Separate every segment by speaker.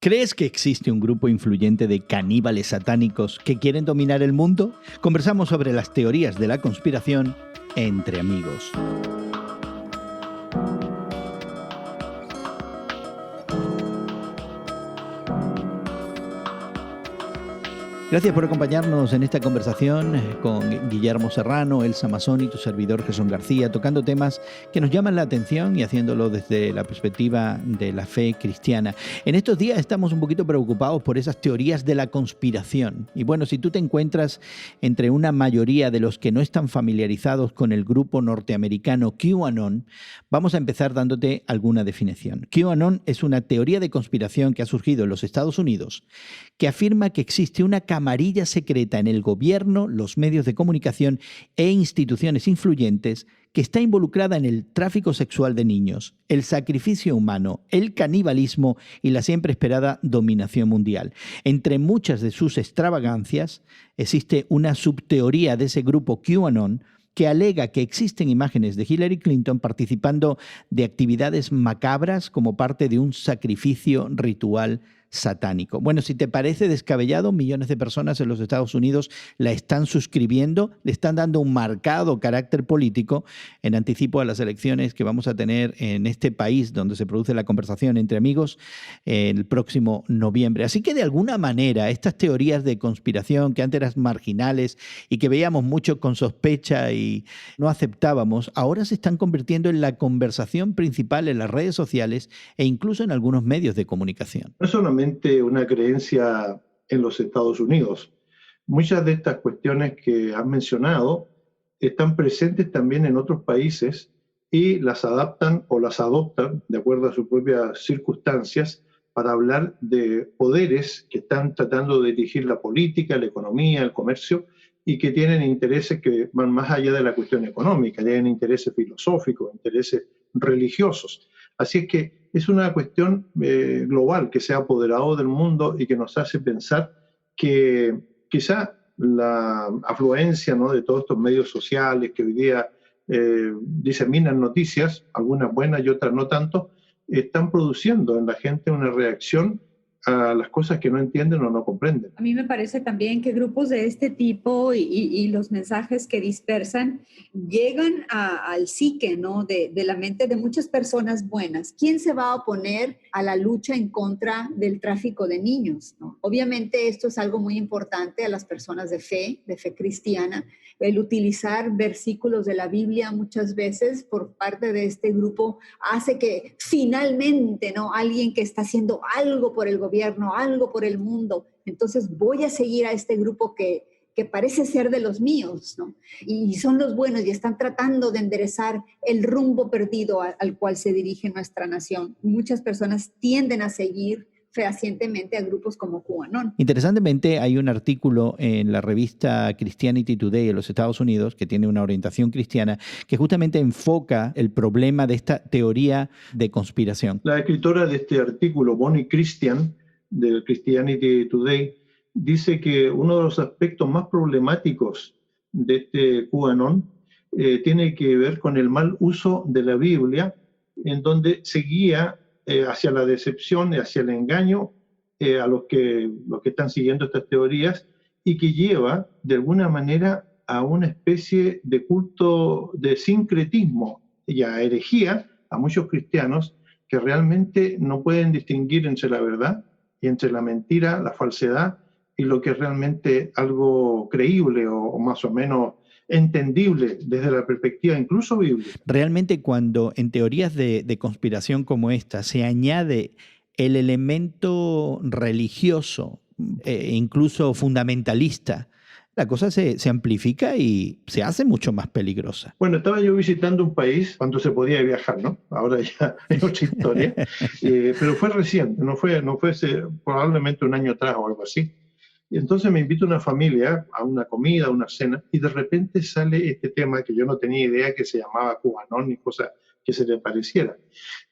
Speaker 1: ¿Crees que existe un grupo influyente de caníbales satánicos que quieren dominar el mundo? Conversamos sobre las teorías de la conspiración entre amigos. Gracias por acompañarnos en esta conversación con Guillermo Serrano, Elsa Mazón y tu servidor Jesús García, tocando temas que nos llaman la atención y haciéndolo desde la perspectiva de la fe cristiana. En estos días estamos un poquito preocupados por esas teorías de la conspiración. Y bueno, si tú te encuentras entre una mayoría de los que no están familiarizados con el grupo norteamericano QAnon, vamos a empezar dándote alguna definición. QAnon es una teoría de conspiración que ha surgido en los Estados Unidos que afirma que existe una camarilla secreta en el gobierno, los medios de comunicación e instituciones influyentes que está involucrada en el tráfico sexual de niños, el sacrificio humano, el canibalismo y la siempre esperada dominación mundial. Entre muchas de sus extravagancias, existe una subteoría de ese grupo QAnon que alega que existen imágenes de Hillary Clinton participando de actividades macabras como parte de un sacrificio ritual satánico. Bueno, si te parece descabellado, millones de personas en los Estados Unidos la están suscribiendo, le están dando un marcado carácter político en anticipo a las elecciones que vamos a tener en este país donde se produce la conversación entre amigos el próximo noviembre. Así que de alguna manera estas teorías de conspiración que antes eran marginales y que veíamos mucho con sospecha y no aceptábamos, ahora se están convirtiendo en la conversación principal en las redes sociales e incluso en algunos medios de comunicación.
Speaker 2: No es solamente una creencia en los Estados Unidos. Muchas de estas cuestiones que has mencionado están presentes también en otros países y las adaptan o las adoptan de acuerdo a sus propias circunstancias para hablar de poderes que están tratando de dirigir la política, la economía, el comercio y que tienen intereses que van más allá de la cuestión económica, tienen intereses filosóficos, intereses religiosos. Así es que es una cuestión global que se ha apoderado del mundo y que nos hace pensar que quizá la afluencia, ¿no?, de todos estos medios sociales que hoy día diseminan noticias, algunas buenas y otras no tanto, están produciendo en la gente una reacción a las cosas que no entienden o no comprenden.
Speaker 3: A mí me parece también que grupos de este tipo y los mensajes que dispersan llegan al psique, ¿no?, de la mente de muchas personas buenas. ¿Quién se va a oponer a la lucha en contra del tráfico de niños, ¿no? Obviamente esto es algo muy importante a las personas de fe cristiana. El utilizar versículos de la Biblia muchas veces por parte de este grupo hace que finalmente, ¿no?, alguien que está haciendo algo por el gobierno, algo por el mundo, entonces voy a seguir a este grupo que parece ser de los míos, ¿no? Y son los buenos y están tratando de enderezar el rumbo perdido al cual se dirige nuestra nación. Muchas personas tienden a seguir fehacientemente a grupos como QAnon.
Speaker 1: Interesantemente, hay un artículo en la revista Christianity Today en los Estados Unidos que tiene una orientación cristiana que justamente enfoca el problema de esta teoría de conspiración.
Speaker 2: La escritora de este artículo, Bonnie Christian, del Christianity Today, dice que uno de los aspectos más problemáticos de este QAnon tiene que ver con el mal uso de la Biblia, en donde se guía hacia la decepción y hacia el engaño a los que están siguiendo estas teorías y que lleva de alguna manera a una especie de culto de sincretismo y a herejía a muchos cristianos que realmente no pueden distinguir entre la verdad y entre la mentira, la falsedad y lo que es realmente algo creíble o más o menos entendible desde la perspectiva incluso bíblica.
Speaker 1: Realmente cuando en teorías de conspiración como esta se añade el elemento religioso e incluso fundamentalista, la cosa se amplifica y se hace mucho más peligrosa.
Speaker 2: Bueno, estaba yo visitando un país cuando se podía viajar, ¿no? Ahora ya es otra historia, pero fue reciente, no fue probablemente un año atrás o algo así. Y entonces me invita una familia a una comida, a una cena, y de repente sale este tema que yo no tenía idea que se llamaba QAnon ni cosa que se le pareciera.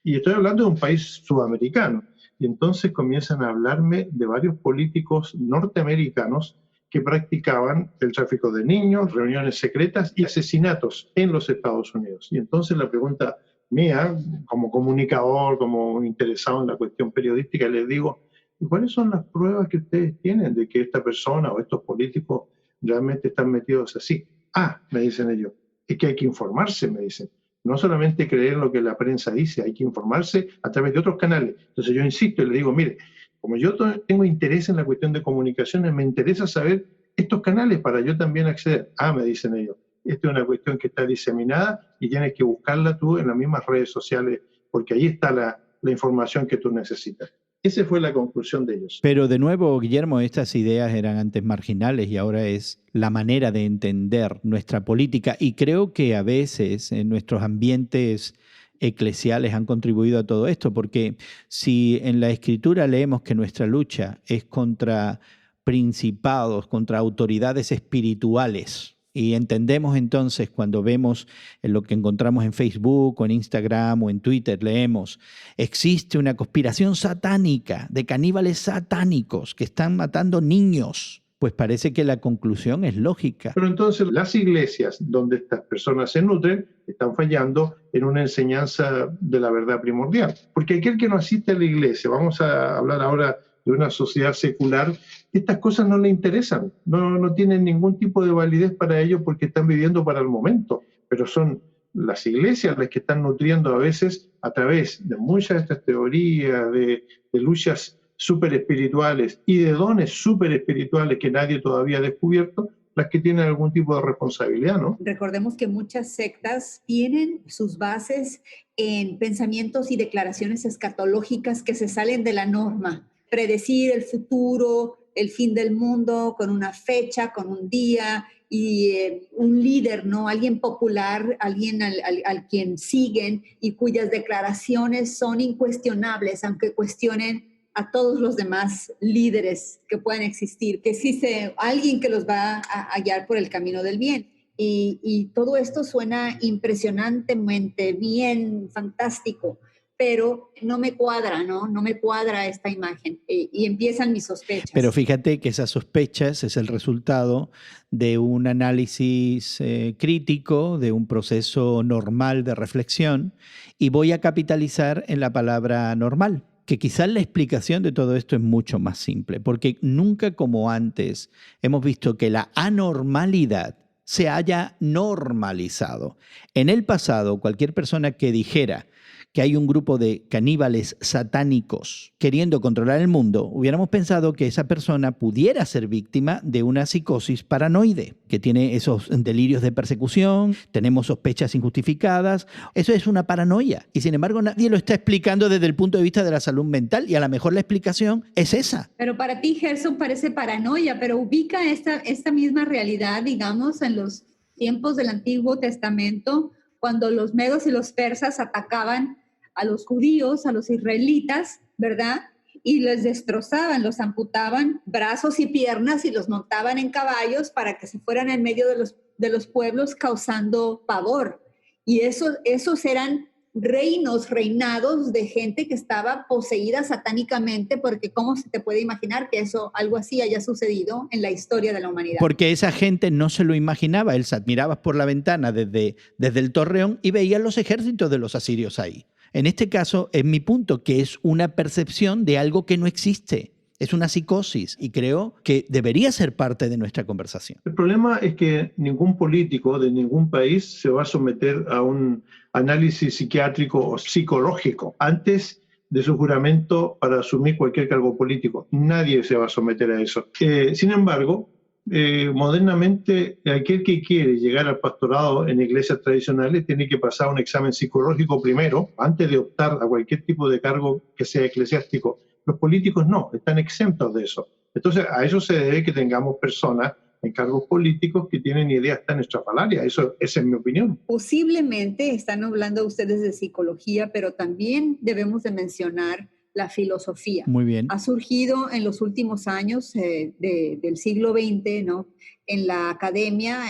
Speaker 2: Y estoy hablando de un país sudamericano. Y entonces comienzan a hablarme de varios políticos norteamericanos que practicaban el tráfico de niños, reuniones secretas y asesinatos en los Estados Unidos. Y entonces la pregunta mía, como comunicador, como interesado en la cuestión periodística, les digo, ¿y cuáles son las pruebas que ustedes tienen de que esta persona o estos políticos realmente están metidos así? Ah, me dicen ellos, es que hay que informarse, me dicen. No solamente creer lo que la prensa dice, hay que informarse a través de otros canales. Entonces yo insisto y le digo, mire, como yo tengo interés en la cuestión de comunicaciones, me interesa saber estos canales para yo también acceder. Ah, me dicen ellos, esta es una cuestión que está diseminada y tienes que buscarla tú en las mismas redes sociales, porque ahí está la información que tú necesitas. Esa fue la conclusión de ellos.
Speaker 1: Pero de nuevo, Guillermo, estas ideas eran antes marginales y ahora es la manera de entender nuestra política. Y creo que a veces en nuestros ambientes eclesiales han contribuido a todo esto, porque si en la Escritura leemos que nuestra lucha es contra principados, contra autoridades espirituales, y entendemos entonces cuando vemos en lo que encontramos en Facebook o en Instagram o en Twitter, leemos, existe una conspiración satánica de caníbales satánicos que están matando niños. Pues parece que la conclusión es lógica.
Speaker 2: Pero entonces las iglesias donde estas personas se nutren están fallando en una enseñanza de la verdad primordial. Porque aquel que no asiste a la iglesia, vamos a hablar ahora de una sociedad secular, estas cosas no le interesan, no tienen ningún tipo de validez para ellos porque están viviendo para el momento, pero son las iglesias las que están nutriendo a veces a través de muchas de estas teorías, de luchas súper espirituales y de dones súper espirituales que nadie todavía ha descubierto, las que tienen algún tipo de responsabilidad, ¿no?
Speaker 3: Recordemos que muchas sectas tienen sus bases en pensamientos y declaraciones escatológicas que se salen de la norma. Predecir el futuro, el fin del mundo, con una fecha, con un día y un líder, ¿no? Alguien popular, alguien al quien siguen y cuyas declaraciones son incuestionables, aunque cuestionen a todos los demás líderes que puedan existir, que existe alguien que los va a guiar por el camino del bien. Y todo esto suena impresionantemente bien, fantástico, pero no me cuadra, ¿no? No me cuadra esta imagen y empiezan mis sospechas.
Speaker 1: Pero fíjate que esas sospechas es el resultado de un análisis crítico, de un proceso normal de reflexión, y voy a capitalizar en la palabra normal, que quizás la explicación de todo esto es mucho más simple, porque nunca como antes hemos visto que la anormalidad se haya normalizado. En el pasado, cualquier persona que dijera que hay un grupo de caníbales satánicos queriendo controlar el mundo, hubiéramos pensado que esa persona pudiera ser víctima de una psicosis paranoide, que tiene esos delirios de persecución, tenemos sospechas injustificadas, eso es una paranoia. Y sin embargo nadie lo está explicando desde el punto de vista de la salud mental y a lo mejor la explicación es esa.
Speaker 3: Pero para ti, Gerson, parece paranoia, pero ubica esta misma realidad, digamos, en los tiempos del Antiguo Testamento, cuando los medos y los persas atacaban a los judíos, a los israelitas, ¿verdad? Y les destrozaban, los amputaban brazos y piernas y los montaban en caballos para que se fueran en medio de los pueblos causando pavor. Y esos eran reinados de gente que estaba poseída satánicamente, porque ¿cómo se te puede imaginar que algo así haya sucedido en la historia de la humanidad?
Speaker 1: Porque esa gente no se lo imaginaba. Él admiraba por la ventana desde el torreón y veía los ejércitos de los asirios ahí. En este caso, es mi punto, que es una percepción de algo que no existe. Es una psicosis y creo que debería ser parte de nuestra conversación.
Speaker 2: El problema es que ningún político de ningún país se va a someter a un análisis psiquiátrico o psicológico antes de su juramento para asumir cualquier cargo político. Nadie se va a someter a eso. Sin embargo, modernamente aquel que quiere llegar al pastorado en iglesias tradicionales tiene que pasar un examen psicológico primero antes de optar a cualquier tipo de cargo que sea eclesiástico. Los políticos no, están exentos de eso. Entonces a eso se debe que tengamos personas en cargos políticos que tienen ideas tan estrafalarias. Esa es mi opinión.
Speaker 3: Posiblemente están hablando ustedes de psicología, pero también debemos de mencionar la filosofía.
Speaker 1: Muy bien.
Speaker 3: Ha surgido en los últimos años del siglo XX, ¿no? En la academia,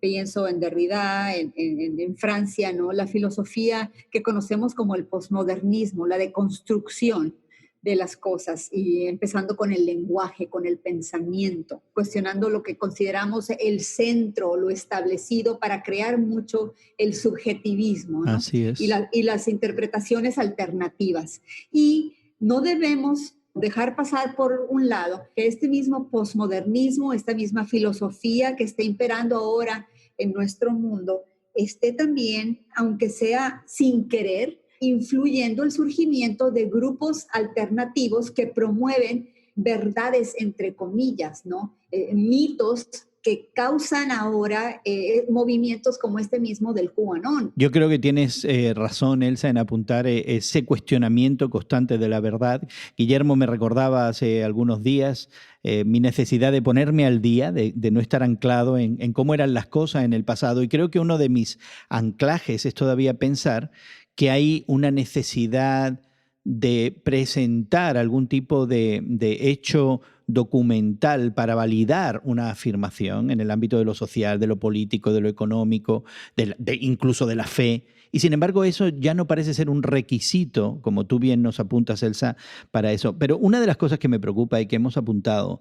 Speaker 3: pienso en Derrida, en Francia, ¿no? La filosofía que conocemos como el posmodernismo, la deconstrucción de las cosas, y empezando con el lenguaje, con el pensamiento, cuestionando lo que consideramos el centro, lo establecido, para crear mucho el subjetivismo, ¿no?
Speaker 1: Así es.
Speaker 3: Y las interpretaciones alternativas. Y no debemos dejar pasar por un lado que este mismo posmodernismo, esta misma filosofía que está imperando ahora en nuestro mundo, esté también, aunque sea sin querer, influyendo el surgimiento de grupos alternativos que promueven verdades entre comillas, ¿no? Mitos que causan ahora movimientos como este mismo del QAnon.
Speaker 1: Yo creo que tienes razón, Elsa, en apuntar ese cuestionamiento constante de la verdad. Guillermo me recordaba hace algunos días mi necesidad de ponerme al día, de no estar anclado en cómo eran las cosas en el pasado. Y creo que uno de mis anclajes es todavía pensar que hay una necesidad de presentar algún tipo de hecho documental para validar una afirmación en el ámbito de lo social, de lo político, de lo económico, incluso de la fe. Y sin embargo eso ya no parece ser un requisito, como tú bien nos apuntas, Elsa, para eso. Pero una de las cosas que me preocupa y que hemos apuntado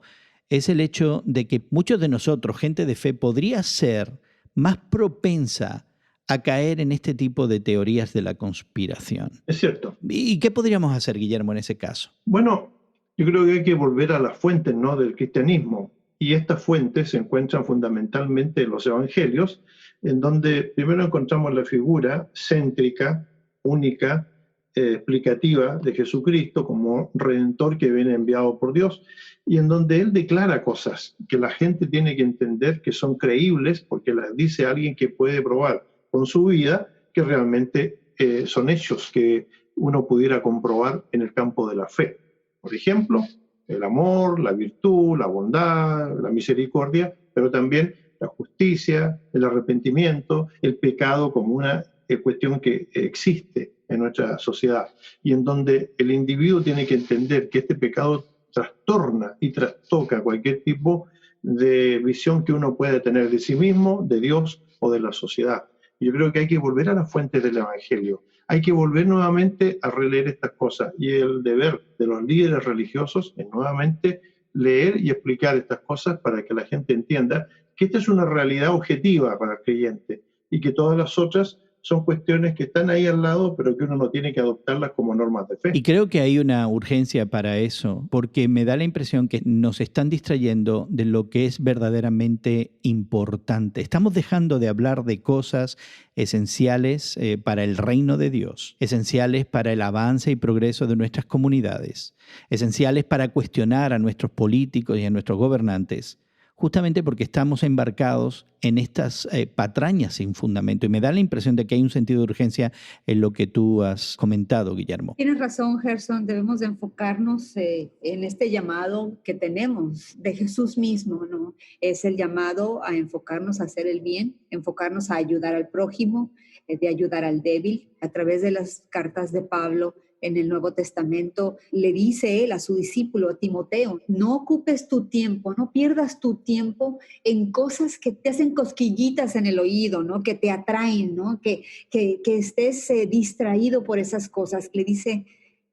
Speaker 1: es el hecho de que muchos de nosotros, gente de fe, podría ser más propensa a caer en este tipo de teorías de la conspiración.
Speaker 2: Es cierto.
Speaker 1: ¿Y qué podríamos hacer, Guillermo, en ese caso?
Speaker 2: Bueno, yo creo que hay que volver a las fuentes, ¿no?, del cristianismo. Y estas fuentes se encuentran fundamentalmente en los evangelios, en donde primero encontramos la figura céntrica, única, explicativa de Jesucristo como redentor que viene enviado por Dios, y en donde Él declara cosas que la gente tiene que entender que son creíbles porque las dice alguien que puede probar con su vida que realmente son hechos que uno pudiera comprobar en el campo de la fe. Por ejemplo, el amor, la virtud, la bondad, la misericordia, pero también la justicia, el arrepentimiento, el pecado como una cuestión que existe en nuestra sociedad y en donde el individuo tiene que entender que este pecado trastorna y trastoca cualquier tipo de visión que uno pueda tener de sí mismo, de Dios o de la sociedad. Yo creo que hay que volver a las fuentes del Evangelio. Hay que volver nuevamente a releer estas cosas. Y el deber de los líderes religiosos es nuevamente leer y explicar estas cosas para que la gente entienda que esta es una realidad objetiva para el creyente y que todas las otras son cuestiones que están ahí al lado, pero que uno no tiene que adoptarlas como normas de fe.
Speaker 1: Y creo que hay una urgencia para eso, porque me da la impresión que nos están distrayendo de lo que es verdaderamente importante. Estamos dejando de hablar de cosas esenciales para el reino de Dios, esenciales para el avance y progreso de nuestras comunidades, esenciales para cuestionar a nuestros políticos y a nuestros gobernantes, justamente porque estamos embarcados en estas patrañas sin fundamento. Y me da la impresión de que hay un sentido de urgencia en lo que tú has comentado, Guillermo.
Speaker 3: Tienes razón, Gerson. Debemos de enfocarnos en este llamado que tenemos de Jesús mismo, ¿no? Es el llamado a enfocarnos a hacer el bien, enfocarnos a ayudar al prójimo, de ayudar al débil. A través de las cartas de Pablo en el Nuevo Testamento, le dice él a su discípulo, a Timoteo, no ocupes tu tiempo, no pierdas tu tiempo en cosas que te hacen cosquillitas en el oído, ¿no? Que te atraen, ¿no? Que estés distraído por esas cosas. Le dice,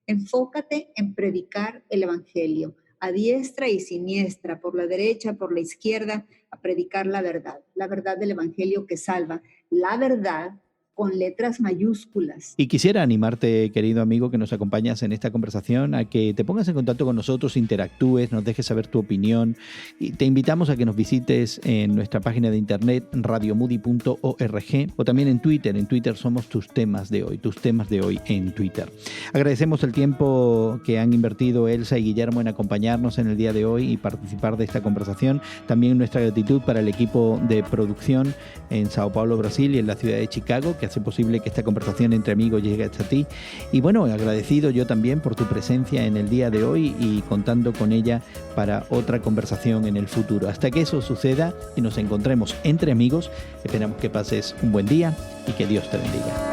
Speaker 3: enfócate en predicar el Evangelio, a diestra y siniestra, por la derecha, por la izquierda, a predicar la verdad del Evangelio que salva, la verdad con letras mayúsculas.
Speaker 1: Y quisiera animarte, querido amigo, que nos acompañas en esta conversación, a que te pongas en contacto con nosotros, interactúes, nos dejes saber tu opinión y te invitamos a que nos visites en nuestra página de internet radiomoody.org o también en Twitter. En Twitter somos tus temas de hoy en Twitter. Agradecemos el tiempo que han invertido Elsa y Guillermo en acompañarnos en el día de hoy y participar de esta conversación. También nuestra gratitud para el equipo de producción en Sao Paulo, Brasil y en la ciudad de Chicago, que hace posible que esta conversación entre amigos llegue hasta ti. Y bueno, agradecido yo también por tu presencia en el día de hoy y contando con ella para otra conversación en el futuro. Hasta que eso suceda y nos encontremos entre amigos, esperamos que pases un buen día y que Dios te bendiga.